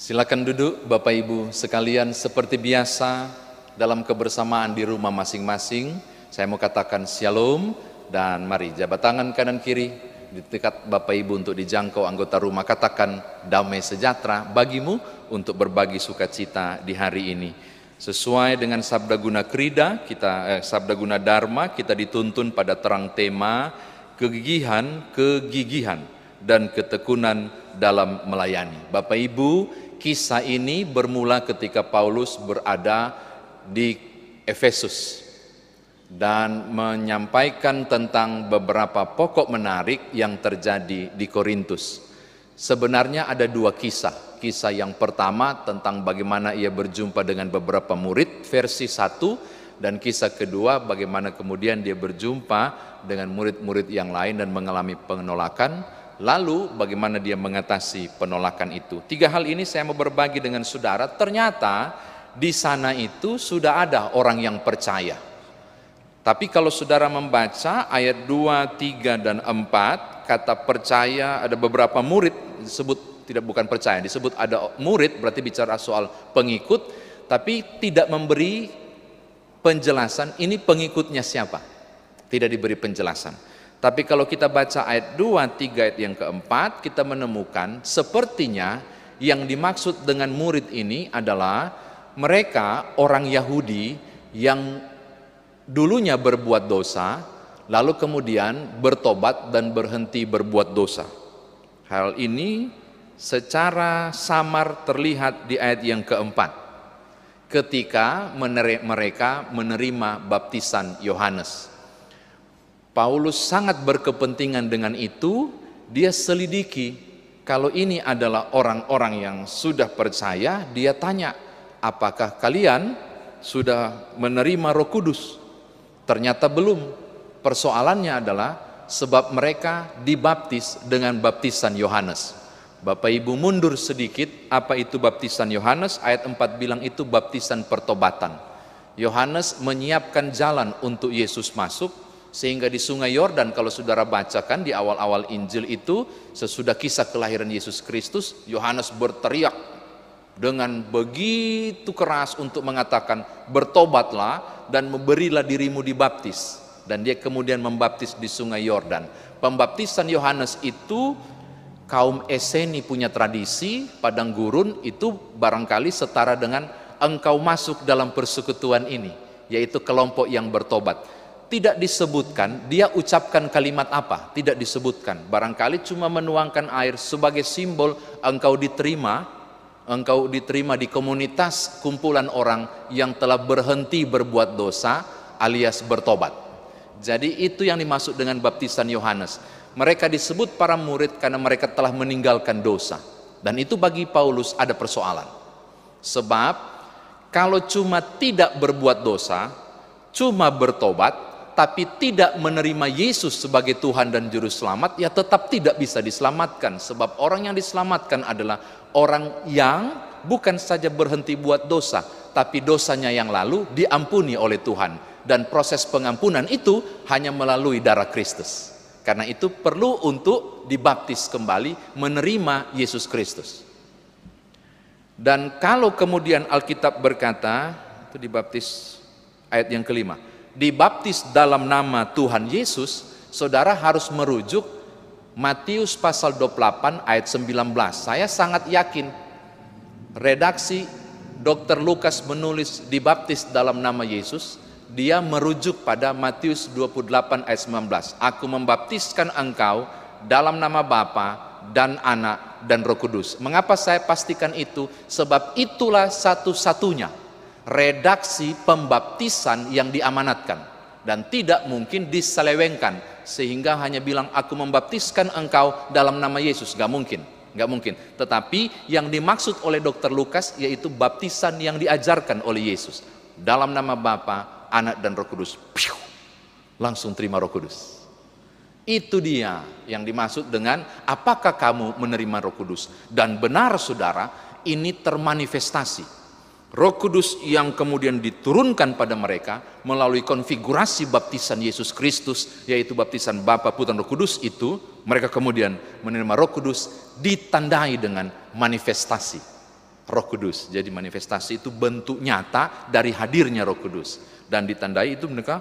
Silakan duduk Bapak Ibu sekalian, seperti biasa dalam kebersamaan di rumah masing-masing. Saya mau katakan shalom dan mari jabat tangan kanan kiri di dekat Bapak Ibu untuk dijangkau anggota rumah. Katakan damai sejahtera bagimu untuk berbagi sukacita di hari ini. Sesuai dengan Sabda Guna Krida, Sabda Guna Dharma, kita dituntun pada terang tema kegigihan dan ketekunan dalam melayani. Bapak Ibu, kisah ini bermula ketika Paulus berada di Efesus dan menyampaikan tentang beberapa pokok menarik yang terjadi di Korintus. Sebenarnya ada dua kisah. Kisah yang pertama tentang bagaimana ia berjumpa dengan beberapa murid, versi 1, dan kisah kedua bagaimana kemudian dia berjumpa dengan murid-murid yang lain dan mengalami penolakan. Lalu bagaimana dia mengatasi penolakan itu. 3 hal ini saya mau berbagi dengan saudara. Ternyata di sana itu sudah ada orang yang percaya. Tapi kalau saudara membaca ayat 2, 3, dan 4, kata percaya, ada beberapa murid disebut, bukan percaya, disebut ada murid, berarti bicara soal pengikut, tapi tidak memberi penjelasan ini pengikutnya siapa. Tidak diberi penjelasan. Tapi kalau kita baca ayat 2, 3, ayat yang keempat, kita menemukan sepertinya yang dimaksud dengan murid ini adalah mereka orang Yahudi yang dulunya berbuat dosa, lalu kemudian bertobat dan berhenti berbuat dosa. Hal ini secara samar terlihat di ayat yang keempat, ketika mereka menerima baptisan Yohanes. Paulus sangat berkepentingan dengan itu. Dia selidiki, kalau ini adalah orang-orang yang sudah percaya, dia tanya, apakah kalian sudah menerima Roh Kudus? Ternyata belum. Persoalannya adalah sebab mereka dibaptis dengan baptisan Yohanes. Bapak Ibu mundur sedikit, apa itu baptisan Yohanes? Ayat 4 bilang itu baptisan pertobatan. Yohanes menyiapkan jalan untuk Yesus masuk, sehingga di sungai Yordan, kalau saudara bacakan di awal-awal Injil itu, sesudah kisah kelahiran Yesus Kristus, Yohanes berteriak dengan begitu keras untuk mengatakan, bertobatlah dan memberilah dirimu dibaptis. Dan dia kemudian membaptis di sungai Yordan. Pembaptisan Yohanes itu, kaum Eseni punya tradisi, padang gurun itu barangkali setara dengan engkau masuk dalam persekutuan ini, yaitu kelompok yang bertobat. Tidak disebutkan dia ucapkan kalimat apa, tidak disebutkan. Barangkali cuma menuangkan air sebagai simbol engkau diterima di komunitas kumpulan orang yang telah berhenti berbuat dosa alias bertobat. Jadi itu yang dimaksud dengan baptisan Yohanes. Mereka disebut para murid karena mereka telah meninggalkan dosa. Dan itu bagi Paulus ada persoalan. Sebab kalau cuma tidak berbuat dosa, cuma bertobat, tapi tidak menerima Yesus sebagai Tuhan dan Juru Selamat, ya tetap tidak bisa diselamatkan. Sebab orang yang diselamatkan adalah orang yang bukan saja berhenti buat dosa, tapi dosanya yang lalu diampuni oleh Tuhan. Dan proses pengampunan itu hanya melalui darah Kristus. Karena itu perlu untuk dibaptis kembali, menerima Yesus Kristus. Dan kalau kemudian Alkitab berkata, itu dibaptis ayat yang kelima, dibaptis dalam nama Tuhan Yesus, saudara harus merujuk Matius pasal 28 ayat 19. Saya sangat yakin redaksi Dr. Lukas menulis dibaptis dalam nama Yesus, dia merujuk pada Matius 28 ayat 19. Aku membaptiskan engkau dalam nama Bapa dan Anak dan Roh Kudus. Mengapa saya pastikan itu? Sebab itulah satu-satunya redaksi pembaptisan yang diamanatkan dan tidak mungkin diselewengkan sehingga hanya bilang aku membaptiskan engkau dalam nama Yesus. Gak mungkin. Tetapi yang dimaksud oleh Dr. Lukas yaitu baptisan yang diajarkan oleh Yesus dalam nama Bapa, Anak dan Roh Kudus. Langsung terima Roh Kudus. Itu dia yang dimaksud dengan apakah kamu menerima Roh Kudus. Dan benar saudara, ini termanifestasi. Roh Kudus yang kemudian diturunkan pada mereka melalui konfigurasi baptisan Yesus Kristus, yaitu baptisan Bapa, Putra, dan Roh Kudus itu, mereka kemudian menerima Roh Kudus ditandai dengan manifestasi. Roh Kudus. Jadi manifestasi itu bentuk nyata dari hadirnya Roh Kudus. Dan ditandai itu mereka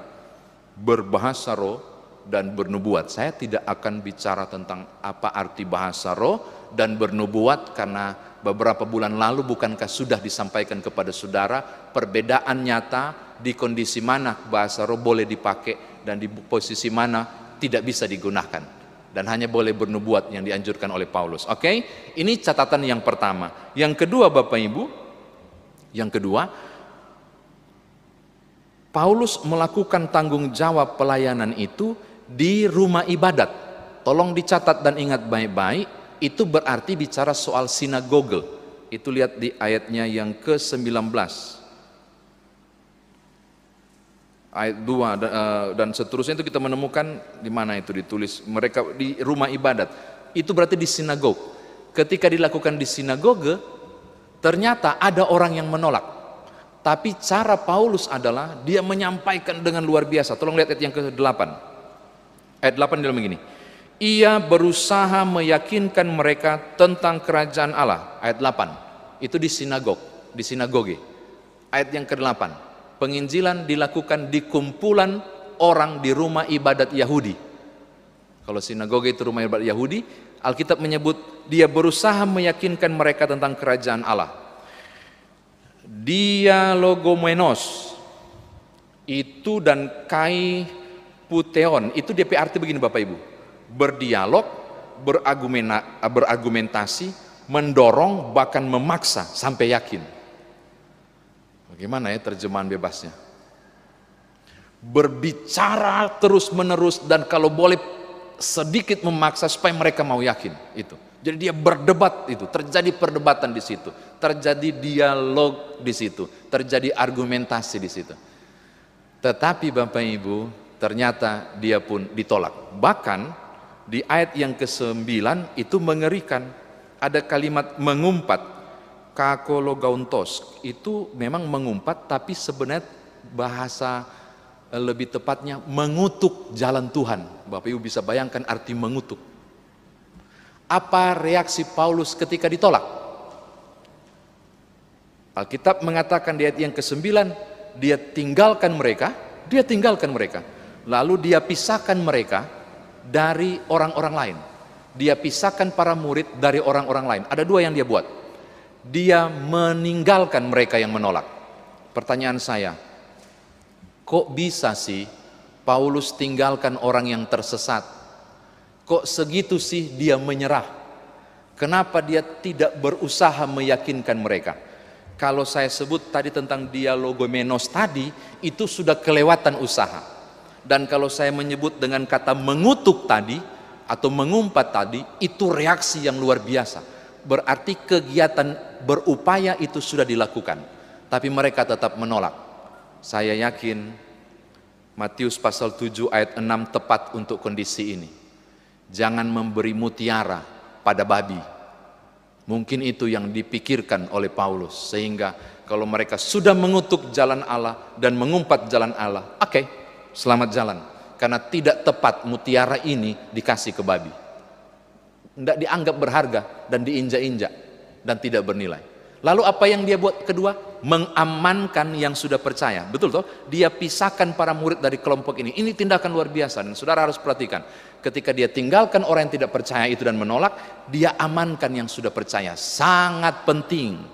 berbahasa roh dan bernubuat. Saya tidak akan bicara tentang apa arti bahasa roh dan bernubuat karena beberapa bulan lalu bukankah sudah disampaikan kepada saudara perbedaan nyata di kondisi mana bahasa roh boleh dipakai dan di posisi mana tidak bisa digunakan. Dan hanya boleh bernubuat yang dianjurkan oleh Paulus. Oke? Ini catatan yang pertama. Yang kedua Bapak Ibu, yang kedua, Paulus melakukan tanggung jawab pelayanan itu di rumah ibadat. Tolong dicatat dan ingat baik-baik, itu berarti bicara soal sinagoge. Itu lihat di ayatnya yang ke-19. Ayat 2 dan seterusnya itu kita menemukan di mana itu ditulis, mereka di rumah ibadat. Itu berarti di sinagog. Ketika dilakukan di sinagoge, ternyata ada orang yang menolak. Tapi cara Paulus adalah dia menyampaikan dengan luar biasa. Tolong lihat ayat yang ke-8. Ayat 8 dalam begini. Ia berusaha meyakinkan mereka tentang kerajaan Allah. Ayat 8. Itu di sinagoge. Ayat yang ke-8. Penginjilan dilakukan di kumpulan orang di rumah ibadat Yahudi. Kalau sinagoge itu rumah ibadat Yahudi, Alkitab menyebut dia berusaha meyakinkan mereka tentang kerajaan Allah. Dialogomenos itu dan kai puteon itu DP arti begini Bapak Ibu, berdialog, berargumentasi, mendorong, bahkan memaksa sampai yakin. Bagaimana ya terjemahan bebasnya? Berbicara terus menerus dan kalau boleh sedikit memaksa supaya mereka mau yakin itu. Jadi dia berdebat itu, terjadi perdebatan di situ, terjadi dialog di situ, terjadi argumentasi di situ. Tetapi Bapak Ibu, ternyata dia pun ditolak. Bahkan di ayat yang ke-9 itu mengerikan. Ada kalimat mengumpat, kakologauntos, itu memang mengumpat tapi sebenarnya bahasa lebih tepatnya mengutuk jalan Tuhan. Bapak Ibu bisa bayangkan arti mengutuk. Apa reaksi Paulus ketika ditolak? Alkitab mengatakan di ayat yang ke-9, dia tinggalkan mereka. Lalu dia pisahkan mereka dari orang-orang lain. Dia pisahkan para murid dari orang-orang lain. Ada dua yang dia buat. Dia meninggalkan mereka yang menolak. Pertanyaan saya, kok bisa sih Paulus tinggalkan orang yang tersesat? Kok segitu sih dia menyerah? Kenapa dia tidak berusaha meyakinkan mereka? Kalau saya sebut tadi tentang dialogomenos tadi, itu sudah kelewatan usaha. Dan kalau saya menyebut dengan kata mengutuk tadi, atau mengumpat tadi, itu reaksi yang luar biasa. Berarti kegiatan berupaya itu sudah dilakukan. Tapi mereka tetap menolak. Saya yakin Matius pasal 7 ayat 6 tepat untuk kondisi ini. Jangan memberi mutiara pada babi. Mungkin itu yang dipikirkan oleh Paulus. Sehingga kalau mereka sudah mengutuk jalan Allah dan mengumpat jalan Allah, oke, selamat jalan. Karena tidak tepat mutiara ini dikasih ke babi. Tidak dianggap berharga dan diinjak-injak dan tidak bernilai. Lalu apa yang dia buat kedua? Mengamankan yang sudah percaya. Betul toh? Dia pisahkan para murid dari kelompok ini. Ini tindakan luar biasa dan saudara harus perhatikan. Ketika dia tinggalkan orang yang tidak percaya itu dan menolak, dia amankan yang sudah percaya. Sangat penting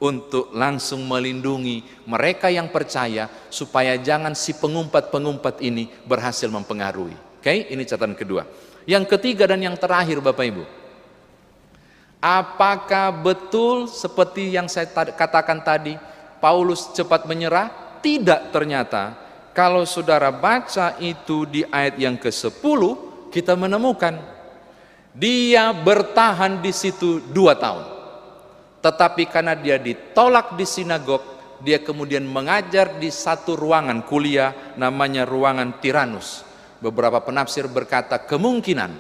untuk langsung melindungi mereka yang percaya supaya jangan si pengumpat-pengumpat ini berhasil mempengaruhi. Oke, ini catatan kedua. Yang ketiga dan yang terakhir Bapak Ibu. Apakah betul seperti yang saya katakan tadi, Paulus cepat menyerah? Tidak ternyata. Kalau saudara baca itu di ayat yang ke-10, kita menemukan dia bertahan di situ 2 tahun. Tetapi karena dia ditolak di sinagog, dia kemudian mengajar di satu ruangan kuliah namanya ruangan Tiranus. Beberapa penafsir berkata kemungkinan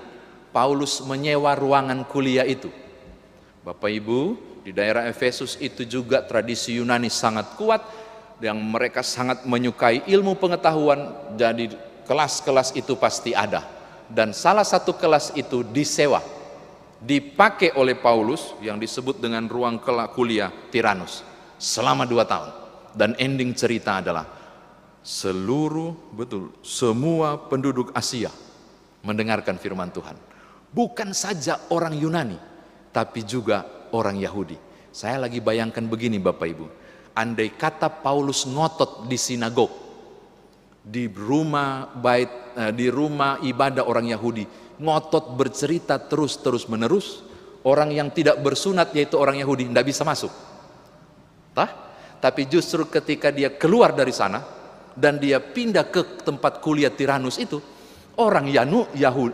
Paulus menyewa ruangan kuliah itu. Bapak Ibu, di daerah Efesus itu juga tradisi Yunani sangat kuat, yang mereka sangat menyukai ilmu pengetahuan, jadi kelas-kelas itu pasti ada. Dan salah satu kelas itu disewa dipakai oleh Paulus yang disebut dengan ruang kuliah Tiranus selama 2 tahun. Dan ending cerita adalah semua penduduk Asia mendengarkan firman Tuhan. Bukan saja orang Yunani, tapi juga orang Yahudi. Saya lagi bayangkan begini Bapak Ibu, andai kata Paulus ngotot di sinagog, di rumah ibadah orang Yahudi, ngotot bercerita terus menerus, orang yang tidak bersunat yaitu orang Yahudi tidak bisa masuk. Tapi justru ketika dia keluar dari sana dan dia pindah ke tempat kuliah Tiranus itu, orang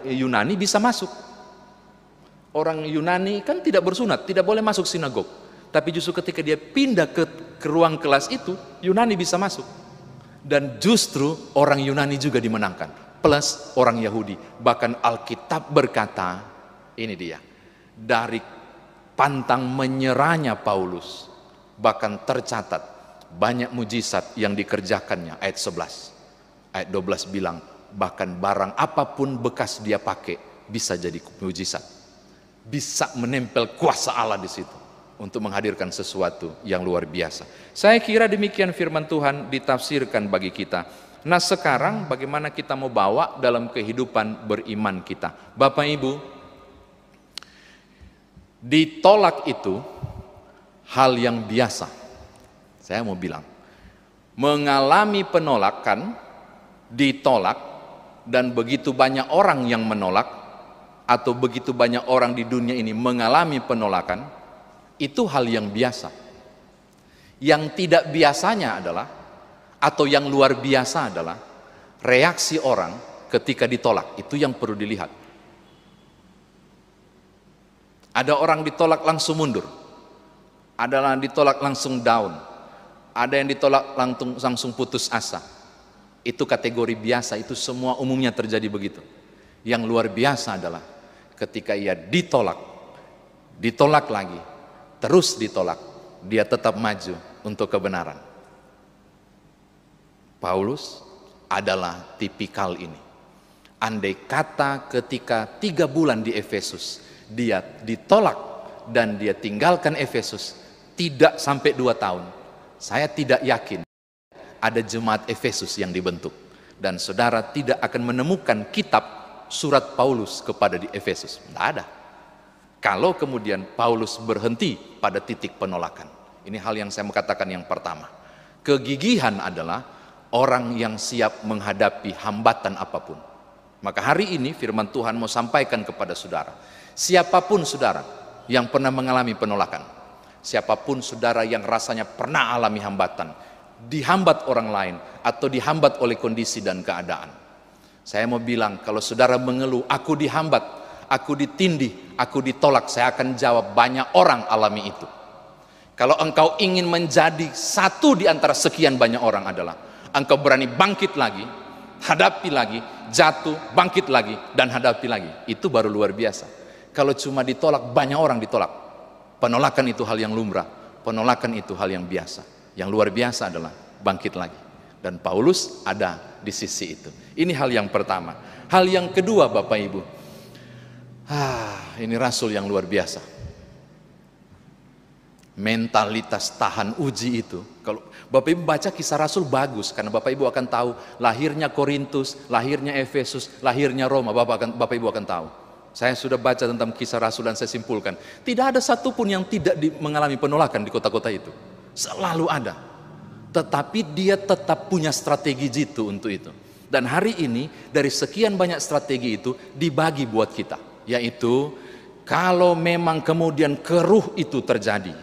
Yunani bisa masuk. Orang Yunani kan tidak bersunat, tidak boleh masuk sinagog. Tapi justru ketika dia pindah ke ruang kelas itu, Yunani bisa masuk. Dan justru orang Yunani juga dimenangkan, plus orang Yahudi. Bahkan Alkitab berkata, ini dia, dari pantang menyerahnya Paulus, bahkan tercatat banyak mujizat yang dikerjakannya. Ayat 11, ayat 12 bilang, bahkan barang apapun bekas dia pakai bisa jadi mujizat, bisa menempel kuasa Allah di situ untuk menghadirkan sesuatu yang luar biasa. Saya kira demikian firman Tuhan ditafsirkan bagi kita. Nah sekarang bagaimana kita mau bawa dalam kehidupan beriman kita? Bapak Ibu, ditolak itu hal yang biasa. Saya mau bilang, mengalami penolakan, ditolak, dan begitu banyak orang yang menolak, atau begitu banyak orang di dunia ini mengalami penolakan, itu hal yang biasa. Yang tidak biasanya adalah, atau yang luar biasa adalah, reaksi orang ketika ditolak. Itu yang perlu dilihat. Ada orang ditolak langsung mundur, ada yang ditolak langsung down, ada yang ditolak langsung putus asa. Itu kategori biasa, itu semua umumnya terjadi begitu. Yang luar biasa adalah ketika ia ditolak lagi, terus ditolak, dia tetap maju untuk kebenaran. Paulus adalah tipikal ini. Andai kata ketika 3 bulan di Efesus dia ditolak dan dia tinggalkan Efesus tidak sampai 2 tahun, saya tidak yakin ada jemaat Efesus yang dibentuk, dan saudara tidak akan menemukan kitab surat Paulus kepada di Efesus. Tidak ada. Kalau kemudian Paulus berhenti pada titik penolakan. Ini hal yang saya mau katakan yang pertama. Kegigihan adalah orang yang siap menghadapi hambatan apapun. Maka hari ini firman Tuhan mau sampaikan kepada saudara, siapapun saudara yang pernah mengalami penolakan, siapapun saudara yang rasanya pernah alami hambatan, dihambat orang lain atau dihambat oleh kondisi dan keadaan, saya mau bilang, kalau saudara mengeluh, aku dihambat, aku ditindih, aku ditolak, saya akan jawab, banyak orang alami itu. Kalau engkau ingin menjadi satu di antara sekian banyak orang adalah engkau berani bangkit lagi, hadapi lagi, jatuh, bangkit lagi, dan hadapi lagi. Itu baru luar biasa. Kalau cuma ditolak, banyak orang ditolak. Penolakan itu hal yang lumrah, penolakan itu hal yang biasa. Yang luar biasa adalah bangkit lagi. Dan Paulus ada di sisi itu. Ini hal yang pertama. Hal yang kedua Bapak Ibu, ini rasul yang luar biasa. Mentalitas tahan uji itu. Kalau Bapak Ibu baca kisah rasul bagus, karena Bapak Ibu akan tahu lahirnya Korintus, lahirnya Efesus, lahirnya Roma. Bapak Ibu akan tahu. Saya sudah baca tentang kisah rasul dan saya simpulkan, tidak ada satupun yang tidak mengalami penolakan di kota-kota itu. Selalu ada. Tetapi dia tetap punya strategi jitu untuk itu. Dan hari ini dari sekian banyak strategi itu dibagi buat kita, yaitu kalau memang kemudian keruh itu terjadi,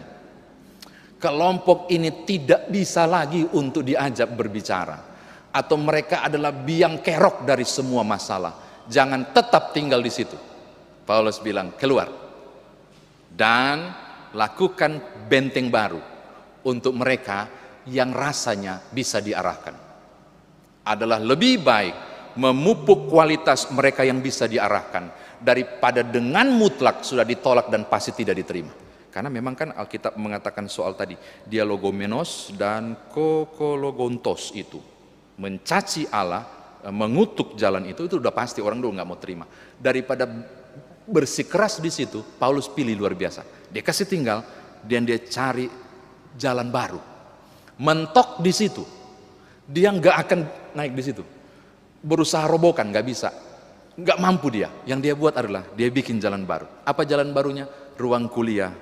kelompok ini tidak bisa lagi untuk diajak berbicara, atau mereka adalah biang kerok dari semua masalah, jangan tetap tinggal di situ. Paulus bilang, keluar dan lakukan benteng baru untuk mereka yang rasanya bisa diarahkan. Adalah lebih baik memupuk kualitas mereka yang bisa diarahkan daripada dengan mutlak sudah ditolak dan pasti tidak diterima. Karena memang kan Alkitab mengatakan soal tadi, dialogomenos dan kokologontos itu, mencaci Allah, mengutuk jalan itu udah pasti orang dulu nggak mau terima. Daripada bersikeras di situ, Paulus pilih luar biasa. Dia kasih tinggal dan dia cari jalan baru. Mentok di situ. Dia nggak akan naik di situ. Berusaha robohkan, nggak bisa. Nggak mampu dia. Yang dia buat adalah dia bikin jalan baru. Apa jalan barunya? Ruang kuliah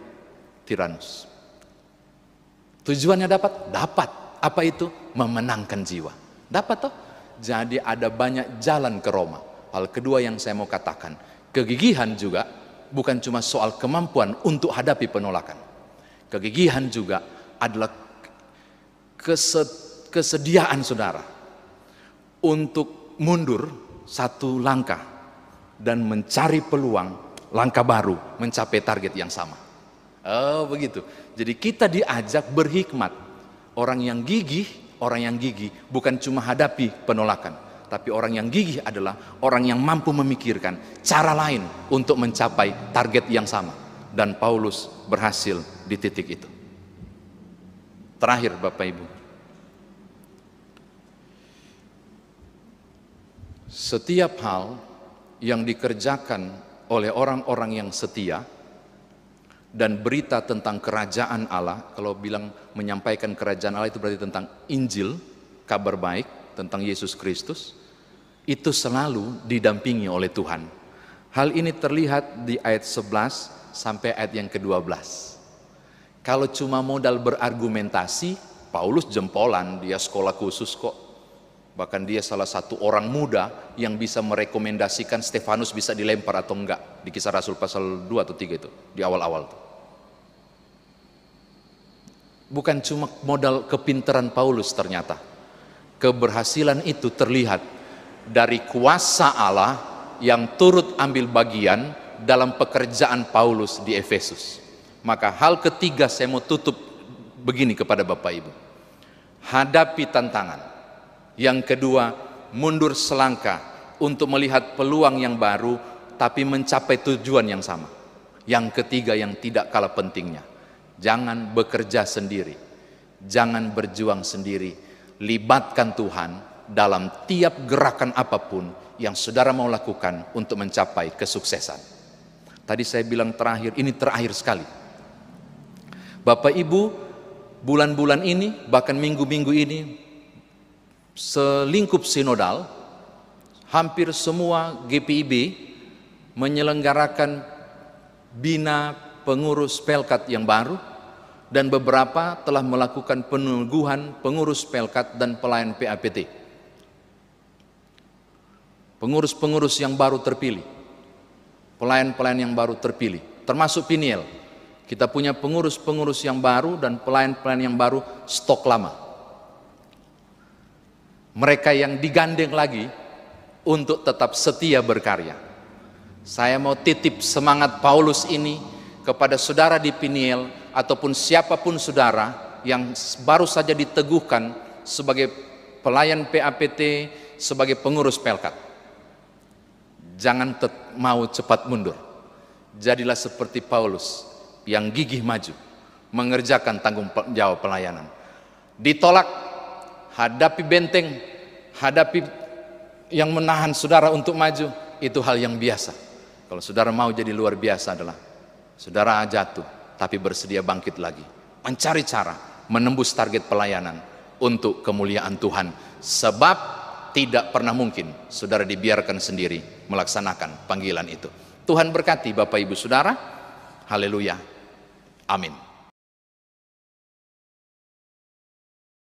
Tiranus. Tujuannya dapat? Dapat. Apa itu? Memenangkan jiwa. Dapat toh? Jadi ada banyak jalan ke Roma. Hal kedua yang saya mau katakan, kegigihan juga bukan cuma soal kemampuan untuk hadapi penolakan. Kegigihan juga adalah kesediaan saudara untuk mundur satu langkah dan mencari peluang langkah baru mencapai target yang sama. Oh begitu. Jadi kita diajak berhikmat. Orang yang gigih bukan cuma hadapi penolakan, tapi orang yang gigih adalah orang yang mampu memikirkan cara lain untuk mencapai target yang sama. Dan Paulus berhasil di titik itu. Terakhir Bapak Ibu, setiap hal yang dikerjakan oleh orang-orang yang setia dan berita tentang kerajaan Allah, kalau bilang menyampaikan kerajaan Allah itu berarti tentang Injil, kabar baik tentang Yesus Kristus, itu selalu didampingi oleh Tuhan. Hal ini terlihat di ayat 11 sampai ayat yang ke-12. Kalau cuma modal berargumentasi, Paulus jempolan, dia sekolah khusus kok. Bahkan dia salah satu orang muda yang bisa merekomendasikan Stefanus bisa dilempar atau enggak. Di Kisah Rasul pasal 2 atau 3 itu, di awal-awal tuh. Bukan cuma modal kepintaran Paulus ternyata. Keberhasilan itu terlihat dari kuasa Allah yang turut ambil bagian dalam pekerjaan Paulus di Efesus. Maka hal ketiga saya mau tutup begini kepada Bapak Ibu. Hadapi tantangan. Yang kedua, mundur selangkah untuk melihat peluang yang baru tapi mencapai tujuan yang sama. Yang ketiga yang tidak kalah pentingnya, jangan bekerja sendiri, jangan berjuang sendiri, libatkan Tuhan dalam tiap gerakan apapun yang saudara mau lakukan untuk mencapai kesuksesan. Tadi saya bilang terakhir, ini terakhir sekali. Bapak Ibu, bulan-bulan ini, bahkan minggu-minggu ini, selingkup sinodal, hampir semua GPIB menyelenggarakan bina pengurus Pelkat yang baru, dan beberapa telah melakukan peneguhan pengurus Pelkat dan pelayan PAPT. Pengurus-pengurus yang baru terpilih, pelayan-pelayan yang baru terpilih, termasuk Piniel. Kita punya pengurus-pengurus yang baru dan pelayan-pelayan yang baru stok lama. Mereka yang digandeng lagi untuk tetap setia berkarya. Saya mau titip semangat Paulus ini kepada saudara di Piniel ataupun siapapun saudara yang baru saja diteguhkan sebagai pelayan PAPT, sebagai pengurus Pelkat. Jangan mau cepat mundur. Jadilah seperti Paulus yang gigih maju, mengerjakan tanggung jawab pelayanan. Ditolak, hadapi benteng, hadapi yang menahan saudara untuk maju, itu hal yang biasa. Kalau saudara mau jadi luar biasa adalah saudara jatuh, tapi bersedia bangkit lagi, mencari cara menembus target pelayanan untuk kemuliaan Tuhan. Sebab tidak pernah mungkin saudara dibiarkan sendiri melaksanakan panggilan itu. Tuhan berkati Bapak Ibu Saudara. Haleluya. Amin.